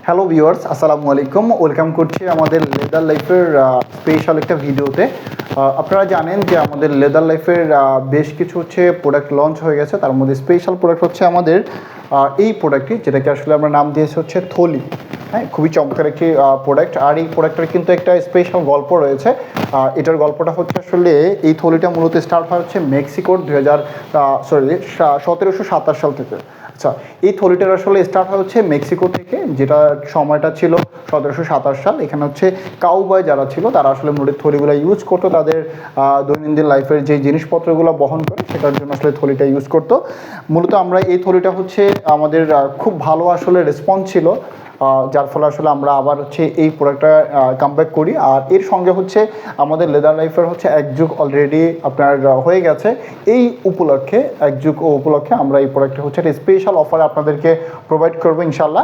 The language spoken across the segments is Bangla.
হ্যালো ভিউয়ার্স, আসসালামু আলাইকুম। ওয়েলকাম করছি আমাদের লেদার লাইফের স্পেশাল একটা ভিডিওতে। আপনারা জানেন যে আমাদের লেদার লাইফের বেশ কিছু প্রোডাক্ট লঞ্চ হয়ে গেছে। তার মধ্যে স্পেশাল প্রোডাক্ট হচ্ছে আমাদের এই প্রোডাক্টটি, যেটাকে আসলে আমরা নাম দিয়েছি হচ্ছে থলি। হ্যাঁ, খুবই চমৎকার একটি প্রোডাক্ট। আর এই প্রোডাক্টের কিন্তু একটা স্পেশাল গল্প রয়েছে। এটার গল্পটা হচ্ছে আসলে এই থলিটা মূলত স্টার্ট হয় হচ্ছে মেক্সিকোর 1727 সাল থেকে। আচ্ছা, এই থলিটার আসলে স্টার্ট হয় হচ্ছে মেক্সিকো থেকে, যেটা সময়টা ছিল 1727 সাল। এখানে হচ্ছে কাউবয় যারা ছিল তারা আসলে মূলত থলিগুলো ইউজ করতো তাদের দৈনন্দিন লাইফের যে জিনিসপত্রগুলো বহন করে সেটার জন্য আসলে থলিটা ইউজ করতো। মূলত আমরা এই থলিটা হচ্ছে আমাদের খুব ভালো আসলে রেসপন্স ছিল, যার ফলে আসলে আমরা আবার এই প্রোডাক্টটা কামব্যাক করি। আর এর সঙ্গে আমাদের লেদার লাইফের এক যুগ অলরেডি আপনার হয়ে গেছে। এই উপলক্ষে এক যুগ উপলক্ষে আমরা এই প্রোডাক্টটা একটা স্পেশাল অফারে আপনাদেরকে প্রোভাইড করবো ইনশাল্লাহ।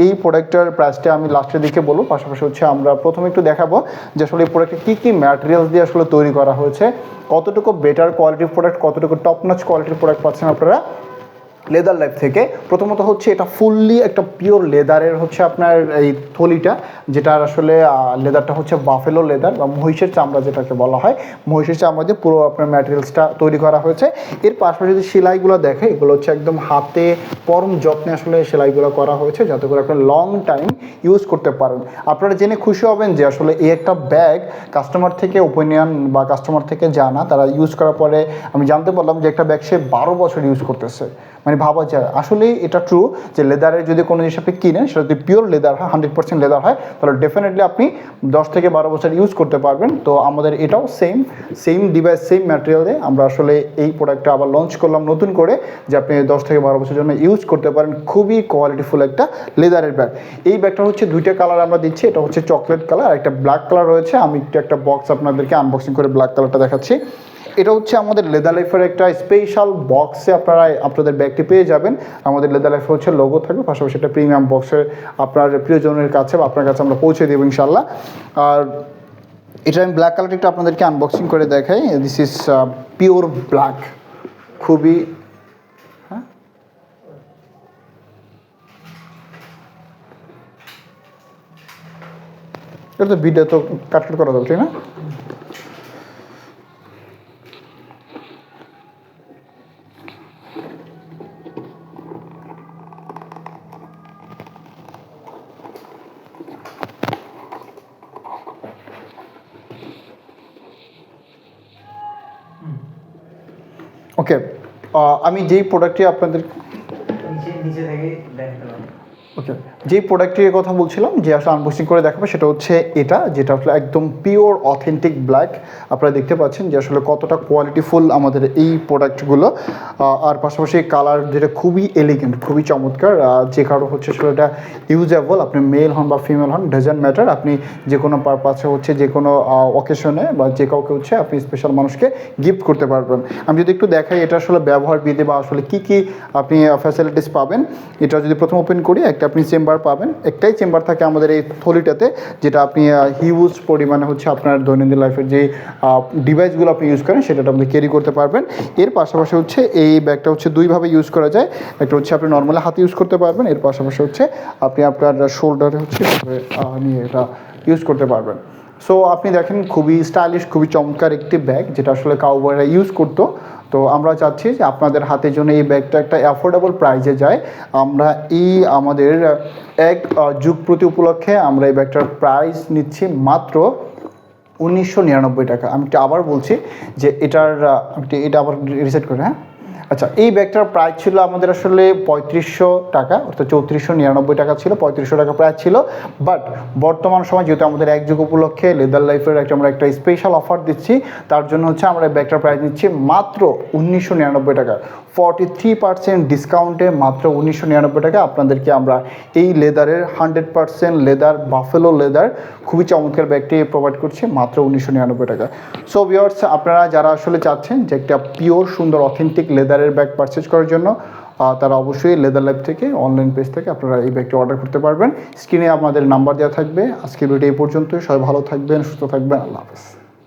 এই প্রোডাক্টটার প্রাইসটা আমি লাস্টের দিকে বলবো। পাশাপাশি আমরা প্রথমে একটু দেখাবো যে আসলে এই প্রোডাক্টটা কী কী ম্যাটেরিয়ালস দিয়ে আসলে তৈরি করা হয়েছে, কতটুকু বেটার কোয়ালিটির প্রোডাক্ট, কতটুকু টপ নচ কোয়ালিটির প্রোডাক্ট পাচ্ছেন আপনারা লেদার লাইফ থেকে। প্রথমত এটা ফুললি একটা পিওর লেদারের আপনার এই থলিটা, যেটার আসলে লেদারটা বাফেলো লেদার বা মহিষের চামড়া যেটাকে বলা হয়। মহিষের চামড়া দিয়ে পুরো আপনার ম্যাটেরিয়ালসটা তৈরি করা হয়েছে। এর পাশাপাশি যদি সেলাইগুলো দেখে, এগুলো একদম হাতে পরম যত্নে আসলে সেলাইগুলো করা হয়েছে, যাতে করে আপনার লং টাইম ইউজ করতে পারেন। আপনারা জেনে খুশি হবেন যে আসলে এই একটা ব্যাগ কাস্টমার থেকে ওপিনিয়ন বা কাস্টমার থেকে জানা, তারা ইউজ করার পরে আমি জানতে পারলাম যে একটা ব্যাগ সে 12 বছর ইউজ করতেছে। মানে ভাবা যায়, আসলেই এটা ট্রু যে লেদারের যদি কোনো জিনিস আপনি কিনেন, সেটা যদি পিওর লেদার হয়, 100% লেদার হয়, তাহলে ডেফিনেটলি আপনি 10 থেকে 12 বছর ইউজ করতে পারবেন। তো আমাদের এটাও সেম ডিভাইস, সেম ম্যাটেরিয়ালে আমরা আসলে এই প্রোডাক্টটা আবার লঞ্চ করলাম নতুন করে, যে আপনি 10 থেকে 12 বছরের জন্য ইউজ করতে পারেন। খুবই কোয়ালিটিফুল একটা লেদারের ব্যাগ। এই ব্যাগটা দুইটা কালার আমরা দিচ্ছি। এটা চকলেট কালার আর একটা ব্ল্যাক কালার রয়েছে। আমি একটা বক্স আপনাদেরকে আনবক্সিং করে ব্ল্যাক কালারটা দেখাচ্ছি। এটা আমাদের লেদার লাইফের একটা স্পেশাল বক্সে আপনারা আপনাদের ব্যাগটি পেয়ে যাবেন। আমাদের লেদার লাইফের লোগো থাকবে, পাশাপাশি একটা প্রিমিয়াম বক্সে আপনার প্রিয়জনের কাছে বা আপনার কাছে আমরা পৌঁছে দেবো ইনশাল্লাহ। আর এটা আমি ব্ল্যাক কালারটা একটু আপনাদেরকে আনবক্সিং করে দেখাই। This is pure black. খুবই এটা তো ভিডিও তো কাট করা যাবে, ঠিক না? ওকে, আমি যেই প্রোডাক্টটি আপনাদের নিচে থেকে ওকে, যেই প্রোডাক্টটির কথা বলছিলাম যে আসলে আনবক্সিং করে দেখাবো, সেটা এটা, যেটা আসলে একদম পিওর অথেন্টিক ব্ল্যাক। আপনারা দেখতে পাচ্ছেন যে আসলে কতটা কোয়ালিটিফুল আমাদের এই প্রোডাক্টগুলো। আর পাশাপাশি কালার যেটা খুবই এলিগেন্ট, খুবই চমৎকার। যে কারো আসলে এটা ইউজেবল, আপনি মেল হন বা ফিমেল হন, ডাজন্ট ম্যাটার। আপনি যে কোনো পারপাসে যে কোনো অকেশনে বা যে কাউকে আপনি স্পেশাল মানুষকে গিফট করতে পারবেন। আমি যদি একটু দেখাই এটা আসলে ব্যবহার বিধি বা আসলে কী কী আপনি ফ্যাসিলিটিস পাবেন। এটা যদি প্রথম ওপেন করি, আপনি চেম্বার পাবেন। একটাই চেম্বার থাকে আমাদের এই থলিটাতে, যেটা আপনি হিউজ পরিমাণে আপনার দৈনন্দিন লাইফের যে ডিভাইসগুলো আপনি ইউজ করেন সেটা আপনি ক্যারি করতে পারবেন। এর পাশাপাশি এই ব্যাগটা দুইভাবে ইউজ করা যায়। একটা আপনি নর্মালি হাতে ইউজ করতে পারবেন, এর পাশাপাশি আপনি আপনার শোল্ডারে নিয়ে এটা ইউজ করতে পারবেন। সো আপনি দেখেন খুবই স্টাইলিশ, খুবই চমৎকার একটি ব্যাগ, যেটা আসলে কাউবয়রা ইউজ করতো। তো আমরা চাচ্ছি যে আপনাদের হাতের জন্য এই ব্যাগটা একটা অ্যাফোর্ডেবল প্রাইসে যায়। আমরা আমাদের এক যুগ প্রতি উপলক্ষে আমরা এই ব্যাগটার প্রাইস নিচ্ছি মাত্র 1999 টাকা। আমি আবার বলছি যে এটা আবার রিসেট করে, হ্যাঁ। আচ্ছা, এই ব্যাগটার প্রাইস ছিল আমাদের আসলে 3500 টাকা, অর্থাৎ 3499 টাকা ছিল, 3500 টাকা প্রাইস ছিল। বাট বর্তমান সময় যেহেতু আমাদের এক যুগ উপলক্ষে লেদার লাইফের আমরা একটা স্পেশাল অফার দিচ্ছি, তার জন্য আমরা এই ব্যাগটার প্রাইস নিচ্ছি মাত্র 1999 টাকা। 43% ডিসকাউন্টে মাত্র 1999 টাকা আপনাদেরকে আমরা এই লেদারের 100% লেদার, বাফেলো লেদার খুবই চমৎকার ব্যাগটি প্রোভাইড করছি মাত্র 1999 টাকা। সো ভিউয়ার্স, আপনারা যারা আসলে চাচ্ছেন যে একটা পিওর সুন্দর অথেন্টিক লেদারের ব্যাগ পারচেজ করার জন্য, তারা অবশ্যই লেদার লাইফ থেকে অনলাইন পেজ থেকে আপনারা এই ব্যাগটি অর্ডার করতে পারবেন। স্ক্রিনে আমাদের নাম্বার দেওয়া থাকবে। আজকের ভিডিও এই পর্যন্তই। সবাই ভালো থাকবেন, সুস্থ থাকবেন। আল্লাহ হাফেজ।